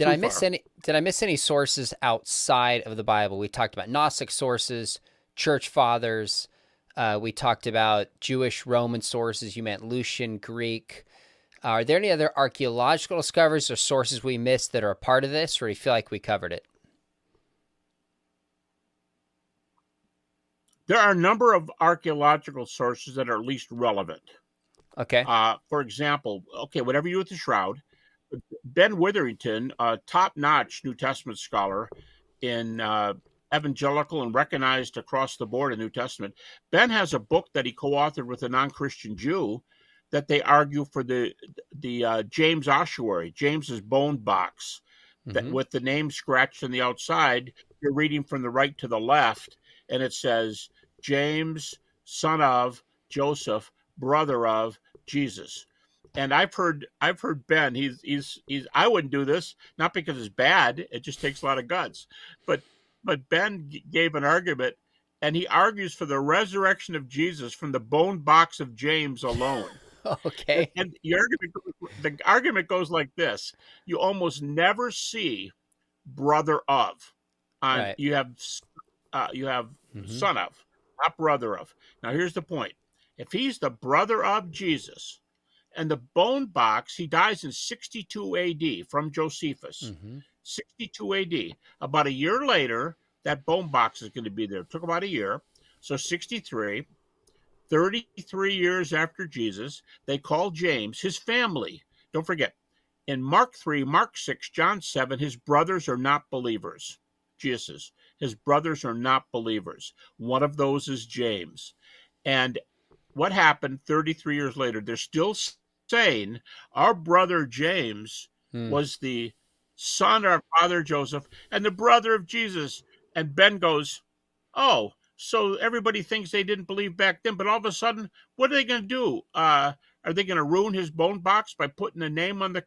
Did too I miss far. any? Did I miss any sources outside of the Bible? We talked about Gnostic sources, church fathers. We talked about Jewish Roman sources. You meant Lucian, Greek. Are there any other archaeological discoveries or sources we missed that are a part of this, or do you feel like we covered it? There are a number of archaeological sources that are at least relevant. Okay. For example, okay, whatever you do with the shroud, Ben Witherington, a top-notch New Testament scholar in evangelical and recognized across the board in New Testament, Ben has a book that he co-authored with a non-Christian Jew that they argue for the James ossuary, James's bone box, that Mm-hmm. with the name scratched on the outside. You're reading from the right to the left, and it says James, son of Joseph, brother of Jesus. And I've heard Ben. He's I wouldn't do this, not because it's bad. It just takes a lot of guts. But Ben gave an argument, and he argues for the resurrection of Jesus from the bone box of James alone. Okay. And the argument goes like this: you almost never see brother of on Right. you have Mm-hmm. son of, not brother of. Now here's the point: if he's the brother of Jesus, and the bone box, he dies in 62 AD from Josephus. Mm-hmm. 62 AD. About a year later, that bone box is going to be there. It took about a year. So 63, 33 years after Jesus, they call James, his family. Don't forget, in Mark 3, Mark 6, John 7, his brothers are not believers. Jesus, his brothers are not believers. One of those is James. And what happened 33 years later? They're still saying our brother James Mm. was the son of our father Joseph and the brother of Jesus. And Ben goes, oh, so everybody thinks they didn't believe back then, but all of a sudden, what are they going to do? Are they going to ruin his bone box by putting a name on the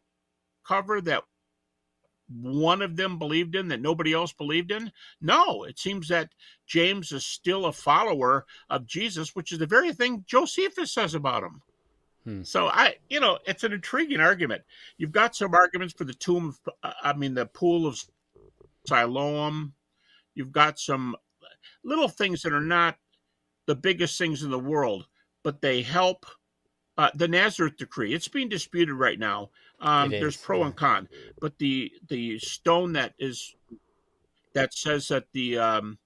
cover that one of them believed in that nobody else believed in? No, it seems that James is still a follower of Jesus, which is the very thing Josephus says about him. Hmm. So it's an intriguing argument. You've got some arguments for the tomb, the pool of Siloam. You've got some little things that are not the biggest things in the world, but they help. The Nazareth decree, it's being disputed right now. It There's is. pro Yeah. and con, but the stone that says that the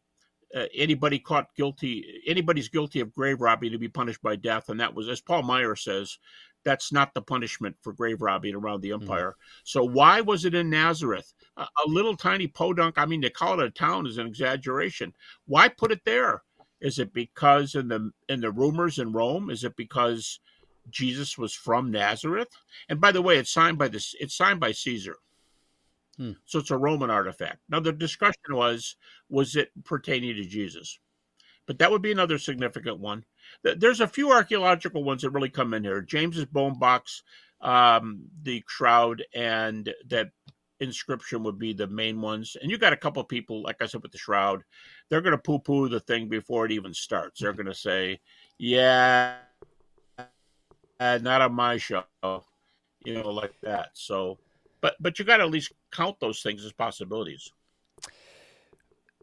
anybody's guilty of grave robbing to be punished by death, and that was, as Paul Meyer says, that's not the punishment for grave robbing around the Mm. empire. So why was it in Nazareth? A little tiny podunk. I mean, to call it a town is an exaggeration. Why put it there? Is it because in the rumors in Rome? Is it because Jesus was from Nazareth? And by the way, it's signed by Caesar. Hmm. So it's a Roman artifact. Now the discussion was it pertaining to Jesus? But that would be another significant one. There's a few archaeological ones that really come in here. James's bone box, the shroud, and that inscription would be the main ones. And you got a couple of people, like I said, with the shroud, they're going to poo-poo the thing before it even starts. They're going to say, "Yeah, not on my show," like that. So, but you got to at least count those things as possibilities.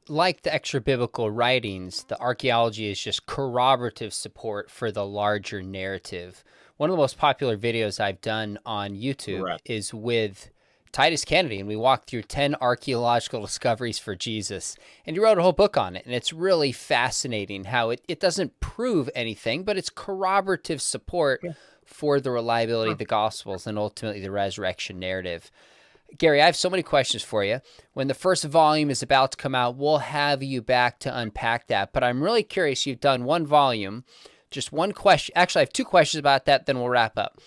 Like the extra biblical writings, the archaeology is just corroborative support for the larger narrative. One of the most popular videos I've done on YouTube Correct. is with Titus Kennedy, and we walked through 10 archaeological discoveries for Jesus. And he wrote a whole book on it. And it's really fascinating how it doesn't prove anything, but it's corroborative support Yeah. for the reliability Huh. of the Gospels and ultimately the resurrection narrative. Gary, I have so many questions for you. When the first volume is about to come out, we'll have you back to unpack that. But I'm really curious. You've done one volume, just one question. Actually, I have two questions about that, then we'll wrap up.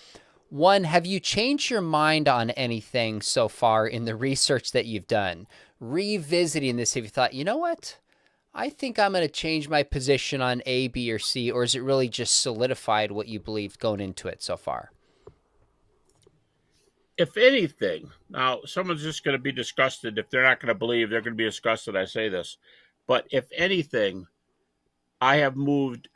One, have you changed your mind on anything so far in the research that you've done? Revisiting this, have you thought, you know what? I think I'm going to change my position on A, B, or C, or is it really just solidified what you believed going into it so far? If anything, now someone's just going to be disgusted if they're not going to believe. They're going to be disgusted I say this, but if anything, I have moved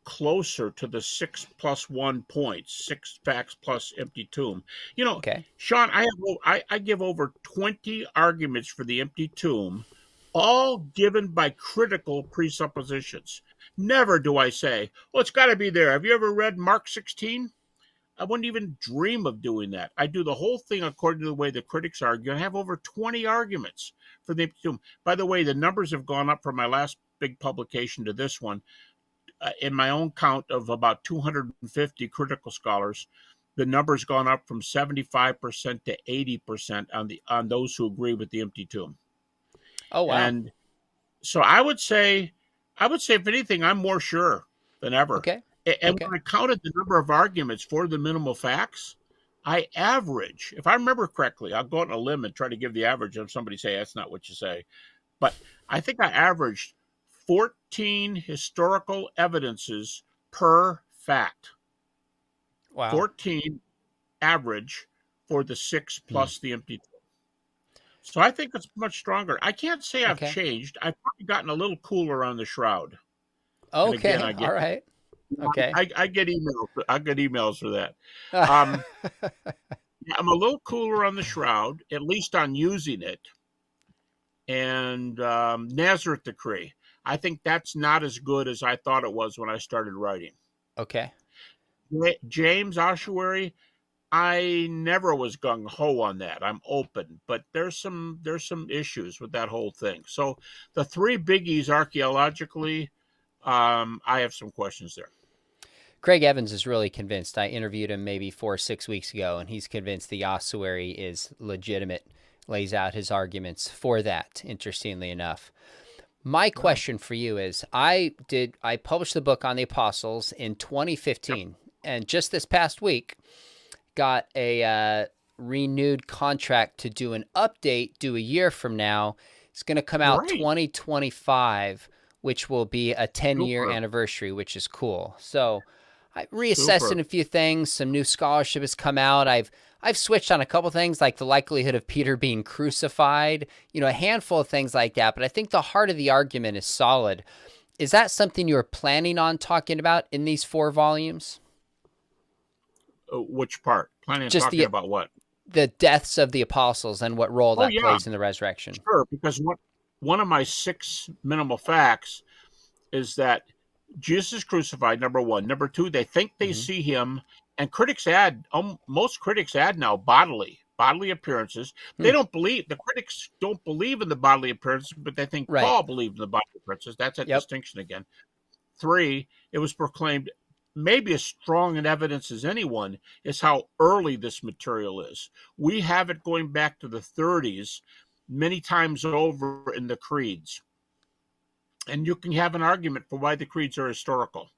closer to the 6+1 points, 6 facts plus empty tomb. Okay. Sean, I give over 20 arguments for the empty tomb, all given by critical presuppositions. Never do I say, well, it's got to be there. Have you ever read Mark 16? I wouldn't even dream of doing that. I do the whole thing according to the way the critics argue. I have over 20 arguments for the empty tomb. By the way, the numbers have gone up from my last big publication to this one. In my own count of about 250 critical scholars, the number's gone up from 75% to 80% on those who agree with the empty tomb. Oh, wow. And so I would say, if anything, I'm more sure than ever. Okay. And when I counted the number of arguments for the minimal facts, I average, if I remember correctly, I'll go out on a limb and try to give the average, and somebody say that's not what you say, but I think I averaged 14 historical evidences per fact. Wow. 14 average for the 6 plus the empty tomb. So I think it's much stronger. I can't say I've changed. I've probably gotten a little cooler on the shroud. Okay. All right. Okay. I get emails. I get emails for that. I'm a little cooler on the shroud, at least on using it. And Nazareth decree, I think that's not as good as I thought it was when I started writing. Okay. James Ossuary, I never was gung ho on that. I'm open, but there's some issues with that whole thing. So the three biggies archaeologically, I have some questions there. Craig Evans is really convinced. I interviewed him maybe 4 or 6 weeks ago, and he's convinced the ossuary is legitimate, lays out his arguments for that, interestingly enough. My question for you is, I published the book on the apostles in 2015, and just this past week got a renewed contract to do an update due a year from now. It's going to come out 2025, which will be a 10-year anniversary, which is cool. So I reassessing a few things. Some new scholarship has come out. I've switched on a couple things, like the likelihood of Peter being crucified, a handful of things like that. But I think the heart of the argument is solid. Is that something you're planning on talking about in these 4 volumes? Which part? Planning on talking about what? The deaths of the apostles and what role that plays in the resurrection. Sure, because one of my 6 minimal facts is that Jesus is crucified, number 1. Number 2, they think they see him, and most critics add now bodily appearances. They don't believe, the critics don't believe in the bodily appearances, but they think Paul believed in the bodily appearances. That's a distinction again. 3, it was proclaimed, maybe as strong an evidence as anyone, is how early this material is. We have it going back to the 30s, many times over in the creeds. And you can have an argument for why the creeds are historical.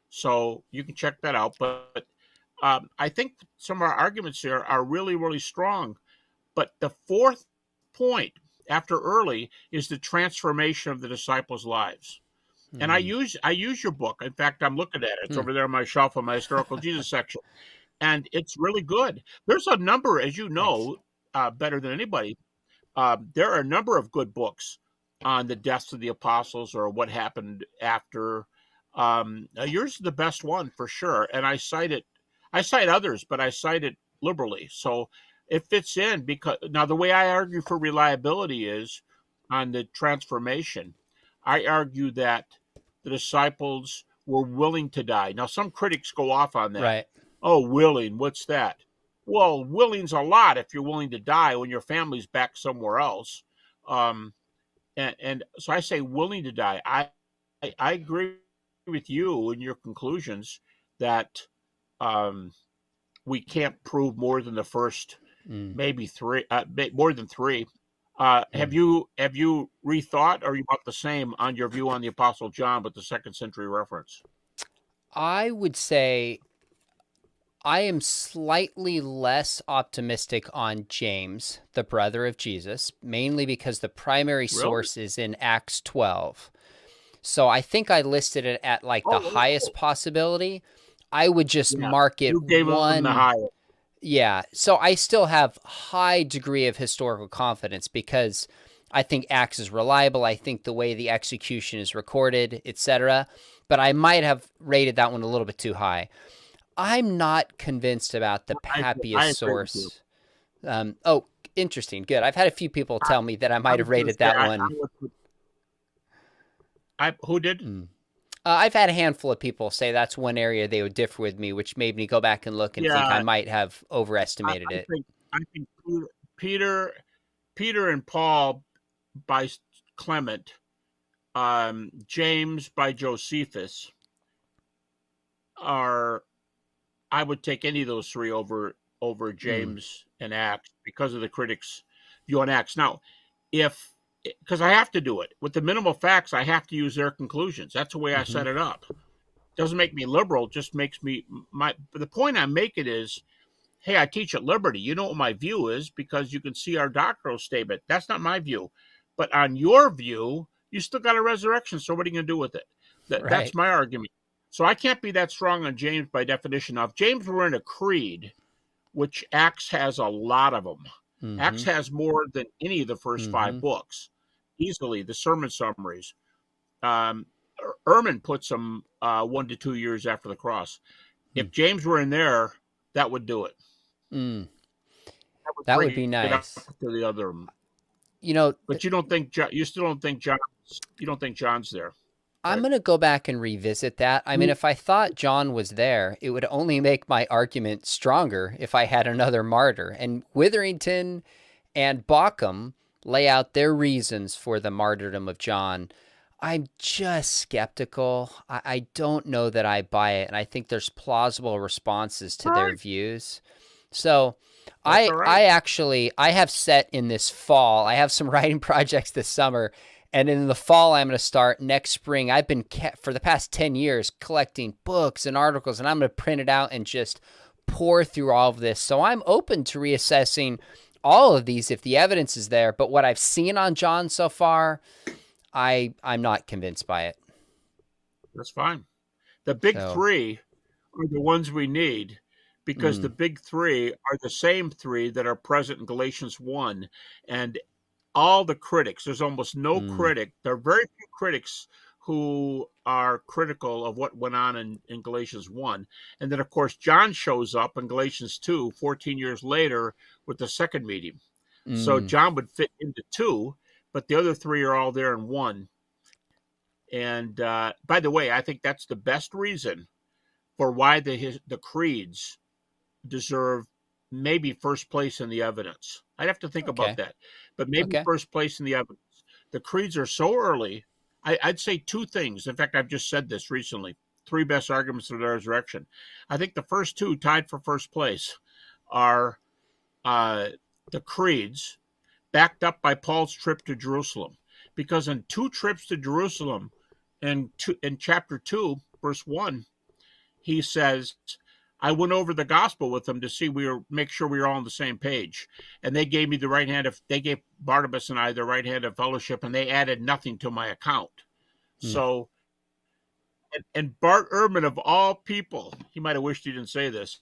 So you can check that out. But I think some of our arguments here are really, really strong. But the 4th point after early is the transformation of the disciples' lives. And I use your book. In fact, I'm looking at it. It's over there on my shelf in my historical Jesus section. And it's really good. There's a number, as you know, better than anybody. There are a number of good books on the deaths of the apostles or what happened after. Yours is the best one for sure. And I cite others, but I cite it liberally. So it fits in, because now the way I argue for reliability is on the transformation. I argue that the disciples were willing to die. Now, some critics go off on that. Right. Oh, willing, what's that? Well, willing's a lot if you're willing to die when your family's back somewhere else. And so I say willing to die. I agree with you in your conclusions that we can't prove more than the first, maybe 3, more than 3. Have you rethought, or are you about the same on your view on the Apostle John with the 2nd century reference? I would say I am slightly less optimistic on James, the brother of Jesus, mainly because the primary source is in Acts 12. So I think I listed it at the highest possibility. I would just mark it you gave 1. Him the highest. Yeah. So I still have high degree of historical confidence because I think Acts is reliable. I think the way the execution is recorded, etc. but I might have rated that one a little bit too high. I'm not convinced about the I happiest agree with you. source. Oh, interesting. Good. I've had a few people tell me that I might have rated that one. Who did? I've had a handful of people say that's one area they would differ with me, which made me go back and look and think I might have overestimated it. I think Peter and Paul by Clement, James by Josephus are. I would take any of those three over James and Acts because of the critics' view on Acts. Now, because I have to do it with the minimal facts, I have to use their conclusions. That's the way I set it up. Doesn't make me liberal, just makes me the point I'm making is, hey, I teach at Liberty. You know what my view is because you can see our doctrinal statement. That's not my view. But on your view, you still got a resurrection, so what are you going to do with it? That's my argument. So I can't be that strong on James by definition. Now, if James were in a creed, which Acts has a lot of them. Acts has more than any of the first 5 books. Easily, the sermon summaries. Ehrman puts them 1 to 2 years after the cross. If James were in there, that would do it. That would be nice. To the other, but you still don't think John's there. I'm going to go back and revisit that. I mean, if I thought John was there, it would only make my argument stronger if I had another martyr. And Witherington and Bauckham lay out their reasons for the martyrdom of John. I'm just skeptical. I don't know that I buy it. And I think there's plausible responses to their views. So I have set in this fall, I have some writing projects this summer. And in the fall, I'm going to start next spring. I've been, for the past 10 years, collecting books and articles, and I'm going to print it out and just pour through all of this. So I'm open to reassessing all of these if the evidence is there. But what I've seen on John so far, I'm not convinced by it. That's fine. The big three are the ones we need because the big three are the same three that are present in Galatians 1. And all the critics, there's almost no critic. There are very few critics who are critical of what went on in Galatians 1. And then, of course, John shows up in Galatians 2, 14 years later with the second meeting. So John would fit into 2, but the other 3 are all there in 1. And by the way, I think that's the best reason for why the creeds deserve maybe first place in the evidence. I'd have to think about that. But maybe first place in the evidence. The creeds are so early. I'd say 2 things. In fact, I've just said this recently. 3 best arguments for the resurrection. I think the first 2 tied for first place are the creeds backed up by Paul's trip to Jerusalem. Because in 2 trips to Jerusalem, in chapter 2, verse 1, he says, I went over the gospel with them to make sure we were all on the same page. And they gave me they gave Barnabas and I the right hand of fellowship, and they added nothing to my account. So, and Bart Ehrman, of all people, he might have wished he didn't say this,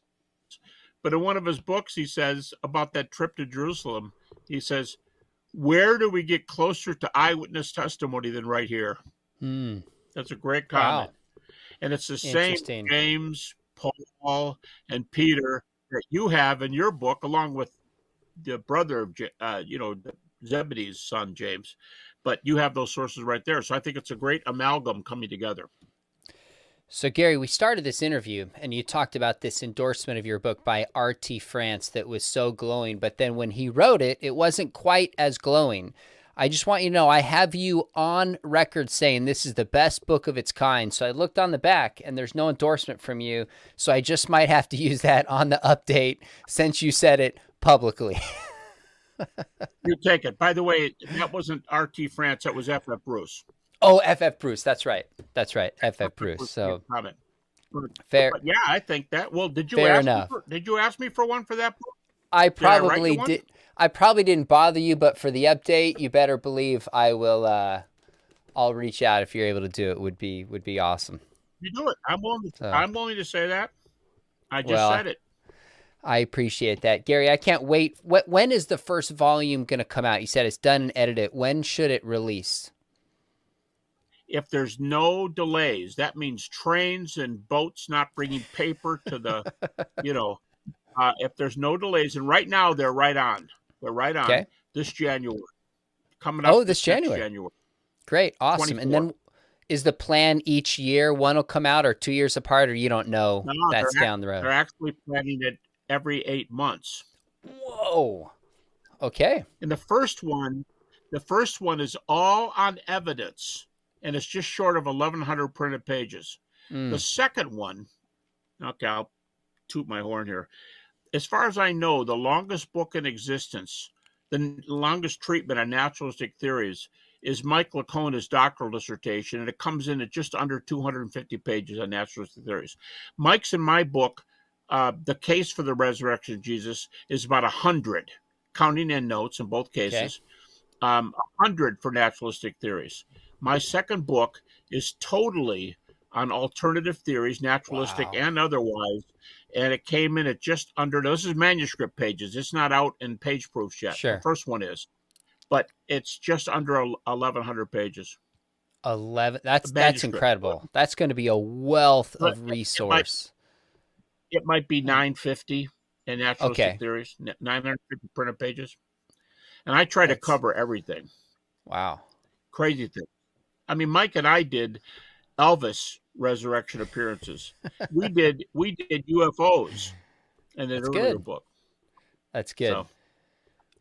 but in one of his books, he says about that trip to Jerusalem, he says, where do we get closer to eyewitness testimony than right here? That's a great comment. Wow. And it's the same James, Paul, and Peter that you have in your book, along with the brother of, Zebedee's son, James. But you have those sources right there. So I think it's a great amalgam coming together. So, Gary, we started this interview, and you talked about this endorsement of your book by R.T. France that was so glowing. But then when he wrote it, it wasn't quite as glowing. I just want you to know, I have you on record saying this is the best book of its kind. So I looked on the back, and there's no endorsement from you. So I just might have to use that on the update since you said it publicly. You take it. By the way, that wasn't R.T. France. That was F.F. Bruce. Oh, F.F. Bruce. That's right. F.F. Bruce. So fair. But yeah, I think that. Well, did you ask me for one for that book? I probably did. I probably didn't bother you, but for the update, you better believe I will. I'll reach out if you're able to do it. Would be awesome. You do it. I'm willing to say that. I just said it. I appreciate that, Gary. I can't wait. When is the first volume going to come out? You said it's done and edited. When should it release? if there's no delays, that means trains and boats not bringing paper to the, if there's no delays, and right now they're right on. They're right on Okay. this January, coming up this next January. January. Great. Awesome. 24. And then is the plan each year one will come out or 2 years apart, or you don't know? No, That's down the they're road. actually planning it every 8 months. Whoa. Okay. And the first one is all on evidence, and it's just short of 1,100 printed pages. The second one, okay, I'll toot my horn here. As far as I know, the longest book in existence, the longest treatment on naturalistic theories, is Mike Lacona's doctoral dissertation, and it comes in at just under 250 pages on naturalistic theories. Mike's in my book, The Case for the Resurrection of Jesus, is about 100, counting endnotes in both cases, 100 for naturalistic theories. My second book is totally on alternative theories, naturalistic and otherwise, and it came in at just under, this is manuscript pages. It's not out in page proofs yet. Sure. The first one is. But it's just under 1,100 pages. 11. That's incredible. That's going to be a wealth of resource. It might be 950 in naturalistic theories, 950 printed pages. And I try to cover everything. Wow. Crazy thing. I mean, Mike and I did Elvis resurrection appearances. we did UFOs in an earlier book. That's good. So.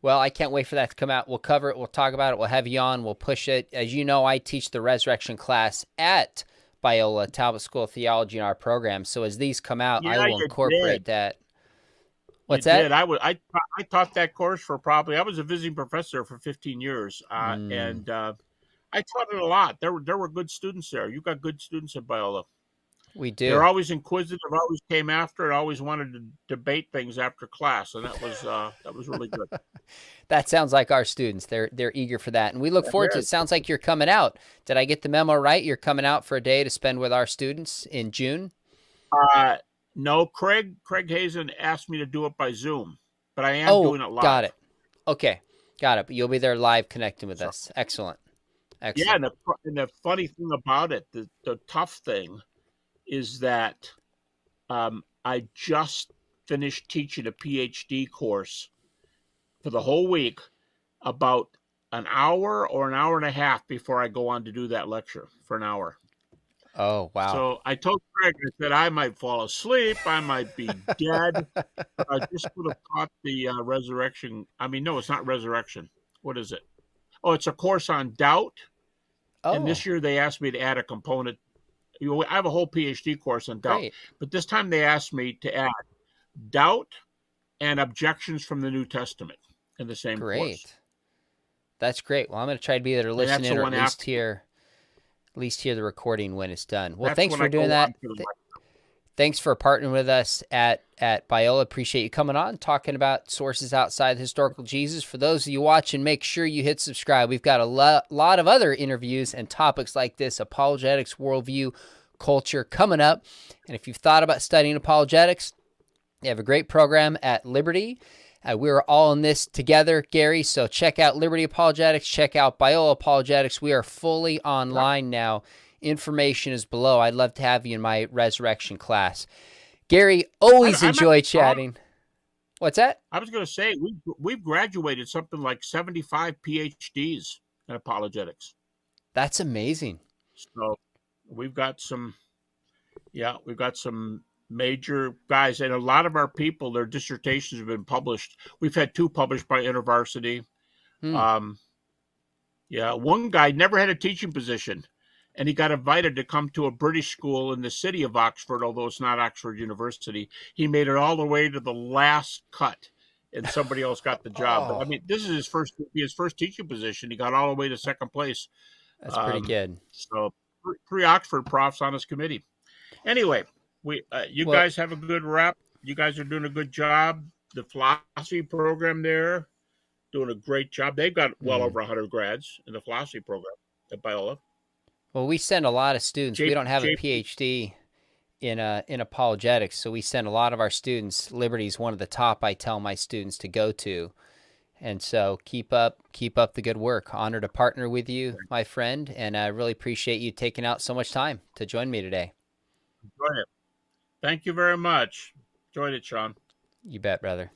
Well, I can't wait for that to come out. We'll cover it. We'll talk about it. We'll have you on. We'll push it. As you know, I teach the resurrection class at Biola Talbot School of Theology in our program. So as these come out, I will incorporate that. What's that? I taught that course for I was a visiting professor for 15 years, and I taught it a lot. There were good students there. You got good students at Biola. We do. They're always inquisitive, always came after it, always wanted to debate things after class, and that was really good. That sounds like our students. They're eager for that, and we look forward to it. Sounds like you're coming out. Did I get the memo right? You're coming out for a day to spend with our students in June? No, Craig Hazen asked me to do it by Zoom, but I am doing it live. Got it. Okay, got it. But you'll be there live connecting with us. Excellent. Yeah, and the funny thing about it, the tough thing, is that I just finished teaching a PhD course for the whole week about an hour or an hour and a half before I go on to do that lecture for an hour. Oh, wow. So I told Craig, I said, I might fall asleep. I might be dead. I just would have taught the resurrection. I mean, no, it's not resurrection. What is it? Oh, it's a course on doubt. Oh. And this year they asked me to add a component. I have a whole PhD course on doubt. Great. But this time they asked me to add doubt and objections from the New Testament in the same course. That's great. Well, I'm going to try to be there to listen in, or at least hear the recording when it's done. Well, thanks for doing that. Thanks for partnering with us at Biola. Appreciate you coming on, talking about sources outside the historical Jesus. For those of you watching, make sure you hit subscribe. We've got a lot of other interviews and topics like this, apologetics, worldview, culture, coming up. And if you've thought about studying apologetics, they have a great program at Liberty. We're all in this together, Gary. So check out Liberty Apologetics. Check out Biola Apologetics. We are fully online now. Information is below. I'd love to have you in my resurrection class. Gary, always enjoy chatting. What's that? I was going to say, we've graduated something like 75 PhDs in apologetics. That's amazing. So we've got some major guys, and a lot of our people, their dissertations have been published. We've had 2 published by InterVarsity. One guy never had a teaching position, and he got invited to come to a British school in the city of Oxford, although it's not Oxford University. He made it all the way to the last cut, and somebody else got the job. But I mean, this is his first teaching position. He got all the way to second place. That's pretty good. So 3 Oxford profs on his committee. Anyway, you guys have a good rep. You guys are doing a good job. The philosophy program there, doing a great job. They've got well over 100 grads in the philosophy program at Biola. Well, we send a lot of students. We don't have a PhD in apologetics, so we send a lot of our students. Liberty is one of the top I tell my students to go to. And so keep up the good work. Honored to partner with you, my friend, and I really appreciate you taking out so much time to join me today. Enjoyed it. Thank you very much. Enjoyed it, Sean. You bet, brother.